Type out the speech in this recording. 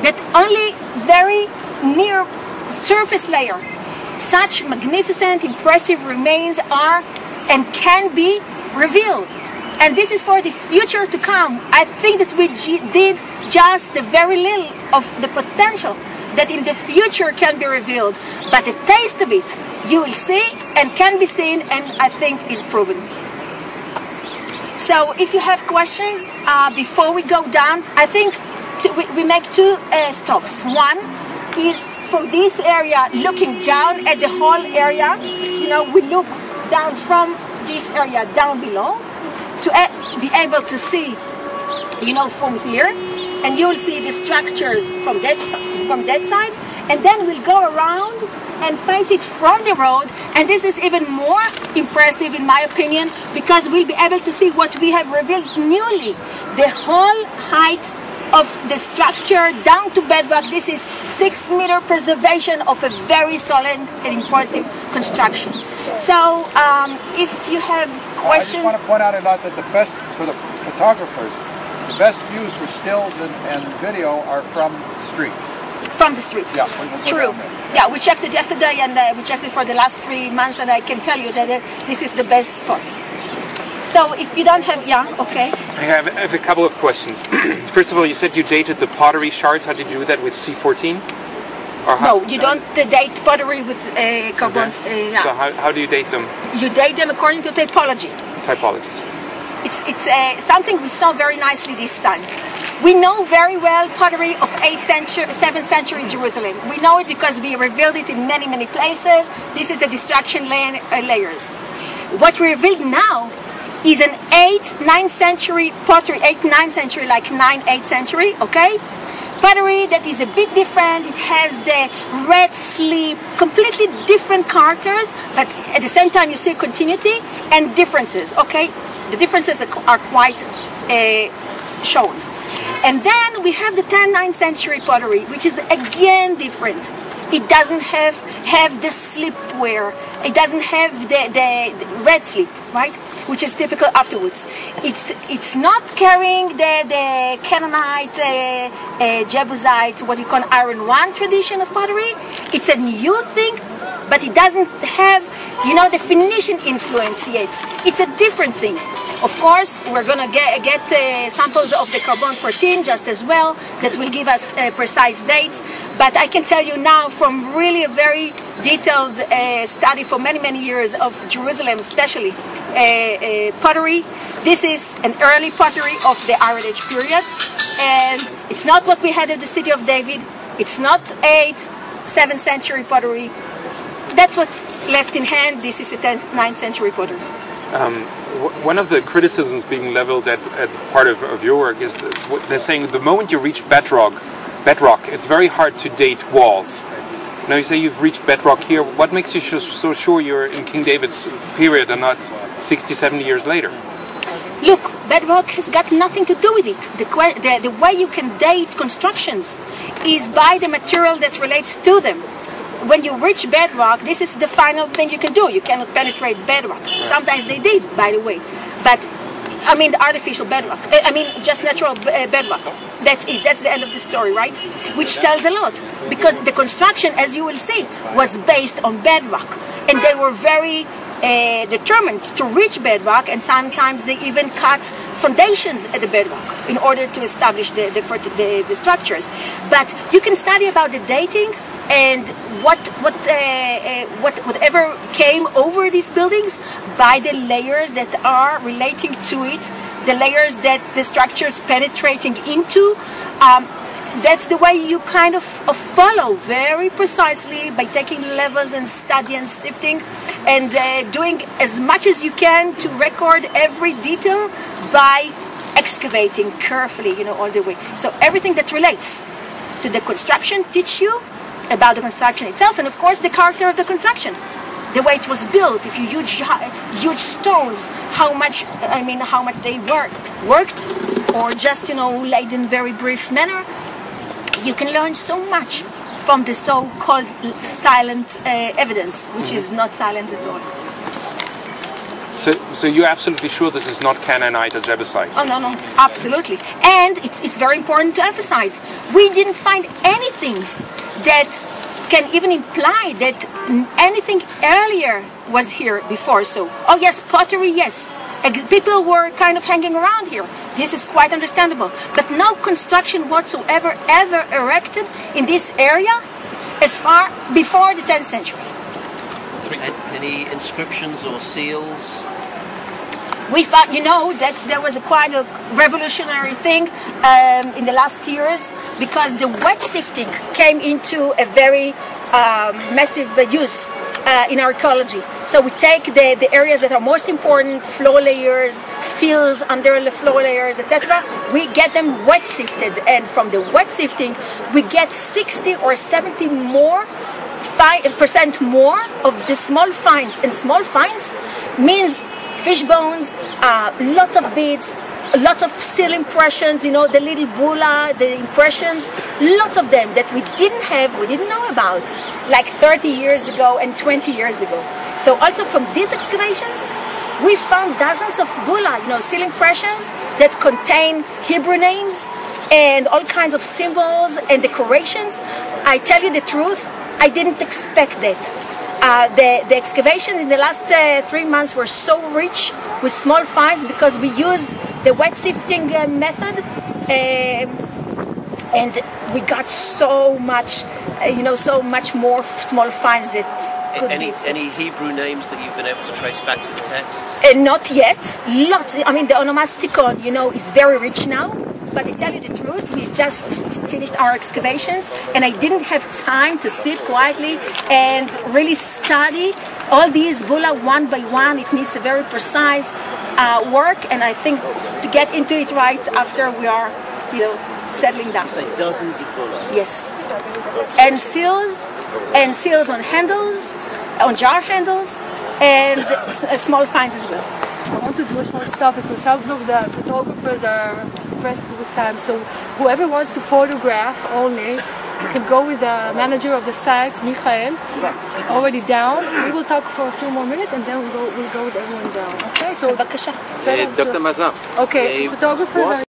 that only very near surface layer, such magnificent, impressive remains are and can be revealed. And this is for the future to come. I think that we did just the very little of the potential that in the future can be revealed. But the taste of it, you will see and can be seen, and I think is proven. So if you have questions, before we go down, I think we make two stops. One is from this area, looking down at the whole area. You know, we look down from this area down below to be able to see, you know, from here, and you'll see the structures from that side, and then we'll go around and face it from the road, and this is even more impressive in my opinion, because we'll be able to see what we have revealed newly, the whole height of the structure down to bedrock. This is 6-meter preservation of a very solid and impressive construction. So if you have questions... I just want to point out, Elat, that the best, for the photographers, the best views for stills and video are from the street. From the street. Yeah, we'll true. Yeah, we checked it yesterday, and we checked it for the last 3 months, and I can tell you that this is the best spot. So if you don't have, yeah, okay. I have a couple of questions. First of all, you said you dated the pottery shards. How did you do that with C14? Or how, no, you don't date pottery with carbon. Okay. Yeah. So how do you date them? You date them according to typology. Typology. It's something we saw very nicely this time. We know very well pottery of 7th century Jerusalem. We know it because we revealed it in many, many places. This is the destruction layers. What we revealed now is an 8th, 9th century pottery, 8th, 9th century, like 9th, 8th century, okay? Pottery that is a bit different. It has the red slip, completely different characters, but at the same time you see continuity and differences, okay? The differences are quite shown. And then we have the 10th, 9th century pottery, which is again different. It doesn't have the slipware. It doesn't have the red slip, right? Which is typical afterwards. It's not carrying the Canaanite, Jebusite, what you call Iron One tradition of pottery. It's a new thing, but it doesn't have, you know, the Phoenician influence yet. It's a different thing. Of course, we're gonna get samples of the carbon 14 just as well that will give us precise dates. But I can tell you now, from really a very detailed study for many, many years of Jerusalem, especially pottery, this is an early pottery of the Iron Age period, and it's not what we had in the city of David. It's not 8th, 7th century pottery. That's what's left in hand. This is a 10th, 9th century pottery. One of the criticisms being leveled at part of your work is that they're saying the moment you reach bedrock, it's very hard to date walls. Now you say you've reached bedrock here. What makes you so sure you're in King David's period and not 60, 70 years later? Look, bedrock has got nothing to do with it. The way you can date constructions is by the material that relates to them. When you reach bedrock, this is the final thing you can do. You cannot penetrate bedrock. Sometimes they did, by the way. But, I mean, the artificial bedrock. I mean, just natural bedrock. That's it. That's the end of the story, right? Which tells a lot. Because the construction, as you will see, was based on bedrock. And they were very determined to reach bedrock, and sometimes they even cut foundations at the bedrock in order to establish the structures. But you can study about the dating and whatever came over these buildings by the layers that are relating to it, the layers that the structure's penetrating into. That's the way you kind of follow very precisely by taking levels and study and sifting and doing as much as you can to record every detail by excavating carefully, you know, all the way. So everything that relates to the construction teach you about the construction itself, and of course the character of the construction, the way it was built. If you huge stones, how much they worked, or just, you know, laid in very brief manner. You can learn so much from the so-called silent evidence, which is not silent at all. So you're absolutely sure this is not Canaanite or Jebusite? Oh, no, no, absolutely. And it's very important to emphasize, we didn't find anything that can even imply that anything earlier was here before. So, oh yes, pottery, yes. People were kind of hanging around here. This is quite understandable. But no construction whatsoever ever erected in this area as far before the 10th century. Any inscriptions or seals? We found, you know, that there was quite a revolutionary thing in the last years, because the wet sifting came into a very massive use in archaeology. So we take the areas that are most important, floor layers, fills under the floor layers, etc. We get them wet sifted, and from the wet sifting we get 60 or 70 more % more of the small finds. And small finds means fish bones, lots of beads, lots of seal impressions, you know, the little bulla, the impressions, lots of them that we didn't have, we didn't know about, like 30 years ago and 20 years ago. So also from these excavations, we found dozens of bulla, you know, seal impressions that contain Hebrew names and all kinds of symbols and decorations. I tell you the truth, I didn't expect that. The excavations in the last 3 months were so rich with small finds because we used the wet sifting method, and we got so much, you know, so much more small finds that could be. Any Hebrew names that you've been able to trace back to the text? Not yet. Lots. I mean, the onomasticon, you know, is very rich now. But I tell you the truth, we just finished our excavations, and I didn't have time to sit quietly and really study all these bulla one by one. It needs a very precise work, and I think to get into it right after we are, you know, settling down. You say dozens of bulla? Yes, and seals on handles, on jar handles, and small finds as well. I want to do a short stop because some of the photographers are pressed with time. So whoever wants to photograph only can go with the manager of the site, Michael, already down. We will talk for a few more minutes and then we'll go with everyone down. Okay, so בבקשה. Dr. Masar. Okay, photographers are